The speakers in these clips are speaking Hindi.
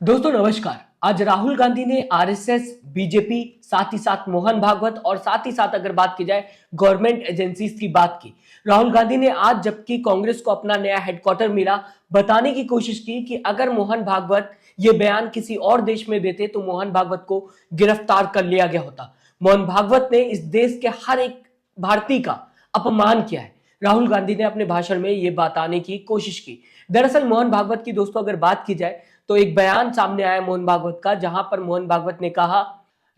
दोस्तों नमस्कार। आज राहुल गांधी ने आरएसएस, बीजेपी, साथ ही साथ मोहन भागवत और साथ ही साथ अगर बात की जाए गवर्नमेंट एजेंसीज की बात की। राहुल गांधी ने आज जबकि कांग्रेस को अपना नया हेडक्वार्टर मिला, बताने की कोशिश की कि अगर मोहन भागवत ये बयान किसी और देश में देते तो मोहन भागवत को गिरफ्तार कर लिया गया होता। मोहन भागवत ने इस देश के हर एक भारतीय का अपमान किया है। राहुल गांधी ने अपने भाषण में ये बताने की कोशिश की। दरअसल मोहन भागवत की दोस्तों अगर बात की जाए तो एक बयान सामने आया मोहन भागवत का, जहां पर मोहन भागवत ने कहा,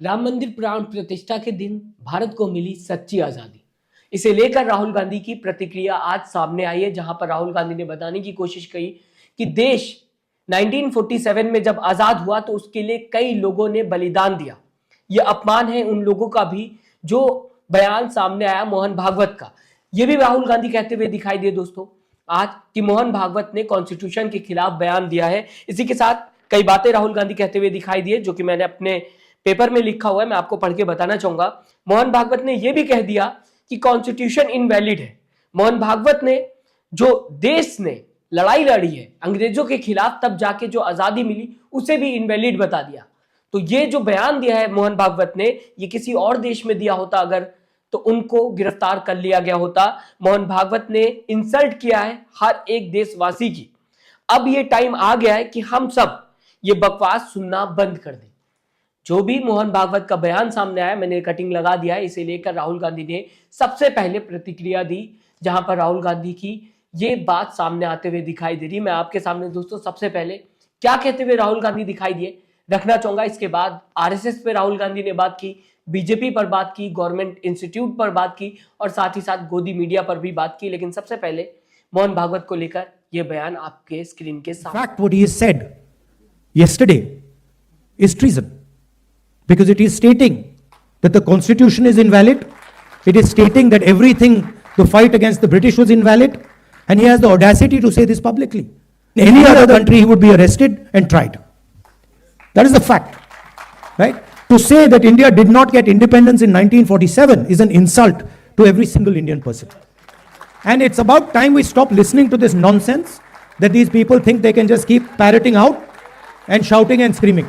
राम मंदिर प्राण प्रतिष्ठा के दिन भारत को मिली सच्ची आजादी। इसे लेकर राहुल गांधी की प्रतिक्रिया आज सामने आई है, जहां पर राहुल गांधी ने बताने की कोशिश की कि देश 1947 में जब आजाद हुआ तो उसके लिए कई लोगों ने बलिदान दिया। यह अपमान है उन लोगों का भी जो बयान सामने आया मोहन भागवत का। यह भी राहुल गांधी कहते हुए दिखाई दिए दोस्तों आज कि मोहन भागवत ने कॉन्स्टिट्यूशन के खिलाफ बयान दिया है। इसी के साथ कई बातें राहुल गांधी कहते हुए दिखाई दिए जो कि मैंने अपने पेपर में लिखा हुआ है, मैं आपको पढ़ के बताना चाहूंगा। मोहन भागवत ने यह भी कह दिया कि कॉन्स्टिट्यूशन इनवैलिड है। मोहन भागवत ने जो देश ने लड़ाई लड़ी है अंग्रेजों के खिलाफ, तब जाके जो आजादी मिली उसे भी इनवैलिड बता दिया। तो ये जो बयान दिया है मोहन भागवत ने, ये किसी और देश में दिया होता अगर, तो उनको गिरफ्तार कर लिया गया होता। मोहन भागवत ने इंसल्ट किया है हर एक देशवासी की। अब ये टाइम आ गया है कि हम सब ये बकवास सुनना बंद कर दें। जो भी मोहन भागवत का बयान सामने आया, मैंने कटिंग लगा दिया है, इसे लेकर राहुल गांधी ने सबसे पहले प्रतिक्रिया दी, जहां पर राहुल गांधी की ये बात सामने आते हुए दिखाई दे रही। मैं आपके सामने दोस्तों सबसे पहले क्या कहते हुए राहुल गांधी दिखाई दिए रखना चाहूंगा। इसके बाद आरएसएस पे राहुल गांधी ने बात की, बीजेपी पर बात की, गवर्नमेंट इंस्टीट्यूट पर बात की और साथ ही साथ गोदी मीडिया पर भी बात की। लेकिन सबसे पहले मोहन भागवत को लेकर यह बयान आपके स्क्रीन के सामने। Fact, what he has said yesterday is treason because it is stating that the constitution is invalid. It is stating that everything, the fight against the British was invalid, and he has the audacity to say this publicly. In any other country, he would be arrested and tried. That is the fact, right? To say that India did not get independence in 1947 is an insult to every single Indian person. And it's about time we stop listening to this nonsense that these people think they can just keep parroting out and shouting and screaming.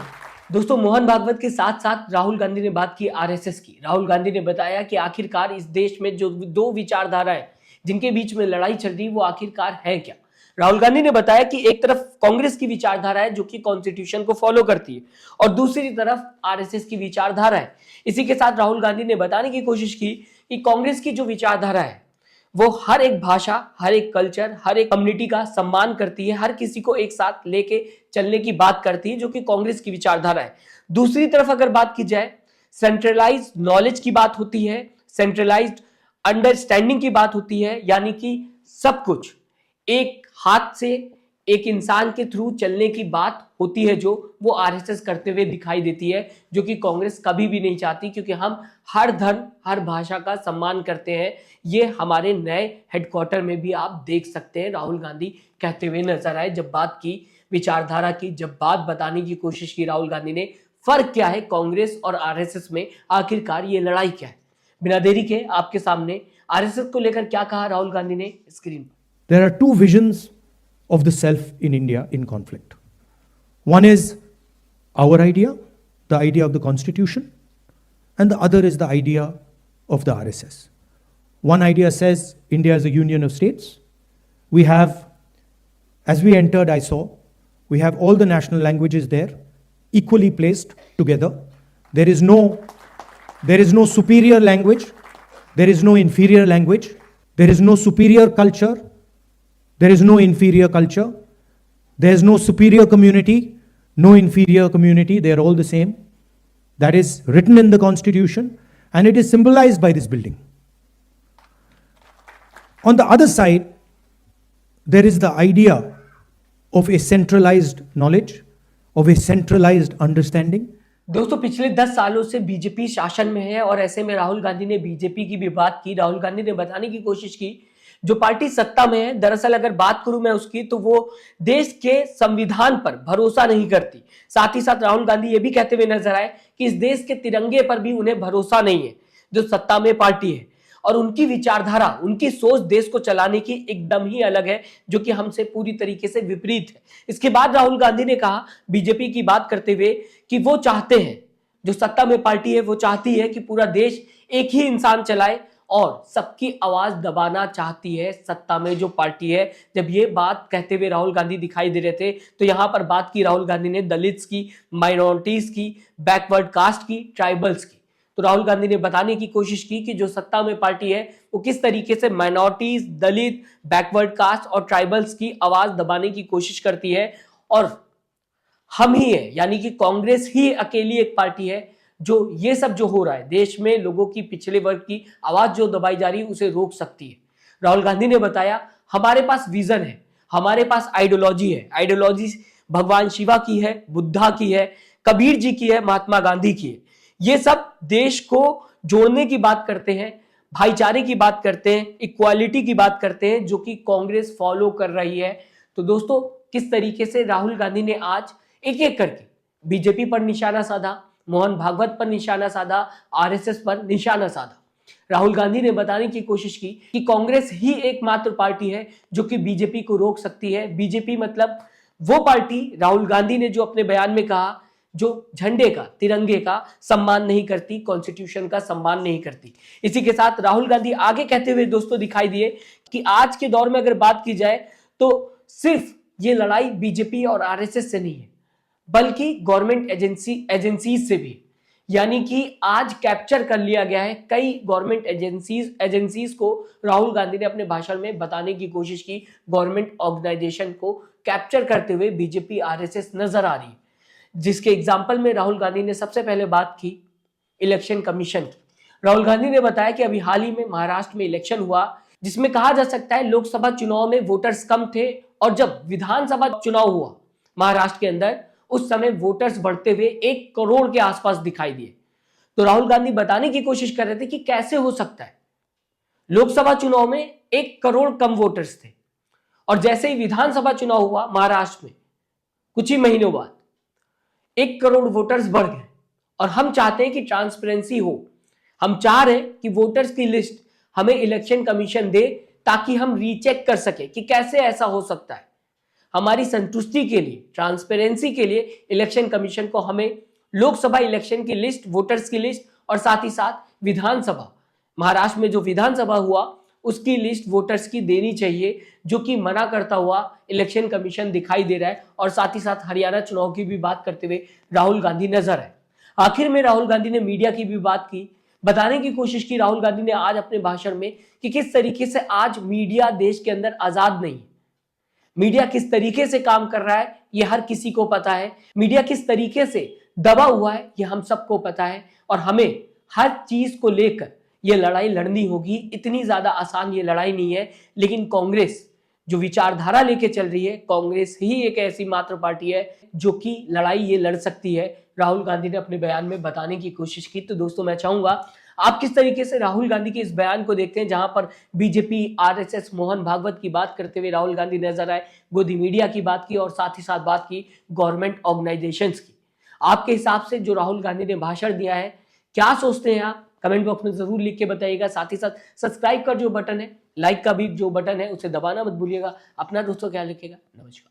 दोस्तों मोहन भागवत के साथ साथ राहुल गांधी ने बात की आरएसएस की। राहुल गांधी ने बताया कि आखिरकार इस देश में जो दो विचारधाराएं जिनके बीच में लड़ाई चल रही वो आखिरकार है क्या। राहुल गांधी ने बताया कि एक तरफ कांग्रेस की विचारधारा है जो कि कॉन्स्टिट्यूशन को फॉलो करती है और दूसरी तरफ आरएसएस की विचारधारा है। इसी के साथ राहुल गांधी ने बताने की कोशिश की कि कांग्रेस की जो विचारधारा है वो हर एक भाषा, हर एक कल्चर, हर एक कम्युनिटी का सम्मान करती है, हर किसी को एक साथ लेके चलने की बात करती है, जो कि कांग्रेस की विचारधारा है। दूसरी तरफ अगर बात की जाए सेंट्रलाइज्ड नॉलेज की बात होती है, सेंट्रलाइज्ड अंडरस्टैंडिंग की बात होती है, यानी कि सब कुछ एक हाथ से एक इंसान के थ्रू चलने की बात होती है, जो वो आरएसएस करते हुए दिखाई देती है, जो कि कांग्रेस कभी भी नहीं चाहती, क्योंकि हम हर धर्म, हर भाषा का सम्मान करते हैं। ये हमारे नए हेडक्वार्टर में भी आप देख सकते हैं राहुल गांधी कहते हुए नजर आए। जब बात की विचारधारा की, जब बात बताने की कोशिश की राहुल गांधी ने, फर्क क्या है कांग्रेस और आरएसएस में, आखिरकार ये लड़ाई क्या है। बिना देरी के आपके सामने आरएसएस को लेकर क्या कहा राहुल गांधी ने स्क्रीन पर। There are two visions of the self in India in conflict. One is our idea, the idea of the constitution, and the other is the idea of the RSS. One idea says India is a union of states. We have, as we entered, I saw, we have all the national languages there, equally placed together. There is no superior language. There is no inferior language. There is no superior culture. There is no inferior culture. There is no superior community, no inferior community. They are all the same. That is written in the Constitution, and it is symbolized by this building. On the other side, there is the idea of a centralized knowledge, of a centralized understanding. दोस्तों पिछले 10 सालों से बीजेपी शासन में है और ऐसे में राहुल गांधी ने बीजेपी की भी बात की। राहुल गांधी ने बताने की कोशिश की जो पार्टी सत्ता में है, दरअसल अगर बात करूं मैं उसकी, तो वो देश के संविधान पर भरोसा नहीं करती। साथ ही साथ राहुल गांधी ये भी कहते हुए नजर आए कि इस देश के तिरंगे पर भी उन्हें भरोसा नहीं है जो सत्ता में पार्टी है। और उनकी विचारधारा, उनकी सोच देश को चलाने की एकदम ही अलग है, जो कि हमसे पूरी तरीके से विपरीत है। इसके बाद राहुल गांधी ने कहा बीजेपी की बात करते हुए कि वो चाहते हैं, जो सत्ता में पार्टी है वो चाहती है कि पूरा देश एक ही इंसान चलाए और सबकी आवाज दबाना चाहती है सत्ता में जो पार्टी है। जब ये बात कहते हुए राहुल गांधी दिखाई दे रहे थे तो यहां पर बात की राहुल गांधी ने दलित्स की, माइनॉरिटीज की, बैकवर्ड कास्ट की, ट्राइबल्स की। तो राहुल गांधी ने बताने की कोशिश की कि जो सत्ता में पार्टी है वो किस तरीके से माइनॉरिटीज, दलित, बैकवर्ड कास्ट और ट्राइबल्स की आवाज दबाने की कोशिश करती है, और हम ही है यानी कि कांग्रेस ही अकेली एक पार्टी है जो ये सब जो हो रहा है देश में लोगों की, पिछड़े वर्ग की आवाज जो दबाई जा रही है उसे रोक सकती है। राहुल गांधी ने बताया हमारे पास विजन है, हमारे पास आइडियोलॉजी है। आइडियोलॉजी भगवान शिवा की है, बुद्धा की है, कबीर जी की है, महात्मा गांधी की है। ये सब देश को जोड़ने की बात करते हैं, भाईचारे की बात करते हैं, इक्वालिटी की बात करते हैं, जो कि कांग्रेस फॉलो कर रही है। तो दोस्तों किस तरीके से राहुल गांधी ने आज एक एक करके बीजेपी पर निशाना साधा, मोहन भागवत पर निशाना साधा, आरएसएस पर निशाना साधा। राहुल गांधी ने बताने की कोशिश की कि कांग्रेस ही एकमात्र पार्टी है जो कि बीजेपी को रोक सकती है। बीजेपी मतलब वो पार्टी, राहुल गांधी ने जो अपने बयान में कहा, जो झंडे का, तिरंगे का सम्मान नहीं करती, कॉन्स्टिट्यूशन का सम्मान नहीं करती। इसी के साथ राहुल गांधी आगे कहते हुए दोस्तों दिखाई दिए कि आज के दौर में अगर बात की जाए तो सिर्फ ये लड़ाई बीजेपी और आरएसएस से नहीं है, बल्कि गवर्नमेंट एजेंसीज से भी। यानी कि आज कैप्चर कर लिया गया है कई गवर्नमेंट एजेंसीज को। राहुल गांधी ने अपने भाषण में बताने की कोशिश की, गवर्नमेंट ऑर्गेनाइजेशन को कैप्चर करते हुए बीजेपी आरएसएस नजर आ रही है। जिसके एग्जाम्पल में राहुल गांधी ने सबसे पहले बात की इलेक्शन कमीशन की। राहुल गांधी ने बताया कि अभी हाल ही में महाराष्ट्र में इलेक्शन हुआ, जिसमें कहा जा सकता है लोकसभा चुनाव में वोटर्स कम थे, और जब विधानसभा चुनाव हुआ महाराष्ट्र के अंदर उस समय वोटर्स बढ़ते हुए 1 करोड़ के आसपास दिखाई दिए। तो राहुल गांधी बताने की कोशिश कर रहे थे कि कैसे हो सकता है लोकसभा चुनाव में 1 करोड़ कम वोटर्स थे, और जैसे ही विधानसभा चुनाव हुआ महाराष्ट्र में कुछ ही महीनों बाद 1 करोड़ वोटर्स बढ़ गए। और हम चाहते हैं कि ट्रांसपेरेंसी हो, हम चाह रहे हैं कि वोटर्स की लिस्ट हमें इलेक्शन कमीशन दे ताकि हम रीचेक कर सके कि कैसे ऐसा हो सकता है। हमारी संतुष्टि के लिए, ट्रांसपेरेंसी के लिए इलेक्शन कमीशन को हमें लोकसभा इलेक्शन की लिस्ट, वोटर्स की लिस्ट, और साथ ही साथ विधानसभा, महाराष्ट्र में जो विधानसभा हुआ उसकी लिस्ट वोटर्स की देनी चाहिए, जो कि मना करता हुआ इलेक्शन कमीशन दिखाई दे रहा है। और साथ ही साथ हरियाणा चुनाव की भी बात करते हुए राहुल गांधी नजर आए। आखिर में राहुल गांधी ने मीडिया की भी बात की, बताने की कोशिश की राहुल गांधी ने आज अपने भाषण में कि किस तरीके से आज मीडिया देश के अंदर आजाद नहीं है। मीडिया किस तरीके से काम कर रहा है ये हर किसी को पता है। मीडिया किस तरीके से दबा हुआ है ये हम सबको पता है, और हमें हर चीज को लेकर ये लड़ाई लड़नी होगी। इतनी ज्यादा आसान ये लड़ाई नहीं है, लेकिन कांग्रेस जो विचारधारा लेके चल रही है, कांग्रेस ही एक ऐसी मात्र पार्टी है जो कि लड़ाई ये लड़ सकती है। राहुल गांधी ने अपने बयान में बताने की कोशिश की। तो दोस्तों मैं चाहूंगा आप किस तरीके से राहुल गांधी के इस बयान को देखते हैं, जहां पर बीजेपी, आरएसएस, मोहन भागवत की बात करते हुए राहुल गांधी नजर आए, गोदी मीडिया की बात की, और साथ ही साथ बात की गवर्नमेंट ऑर्गेनाइजेशंस की। आपके हिसाब से जो राहुल गांधी ने भाषण दिया है, क्या सोचते हैं आप? कमेंट बॉक्स में जरूर लिख के बताइएगा। साथ ही साथ सब्सक्राइब का जो बटन है, लाइक का भी जो बटन है, उसे दबाना मत भूलिएगा। अपना दोस्तों ख्याल रखिएगा। नमस्कार।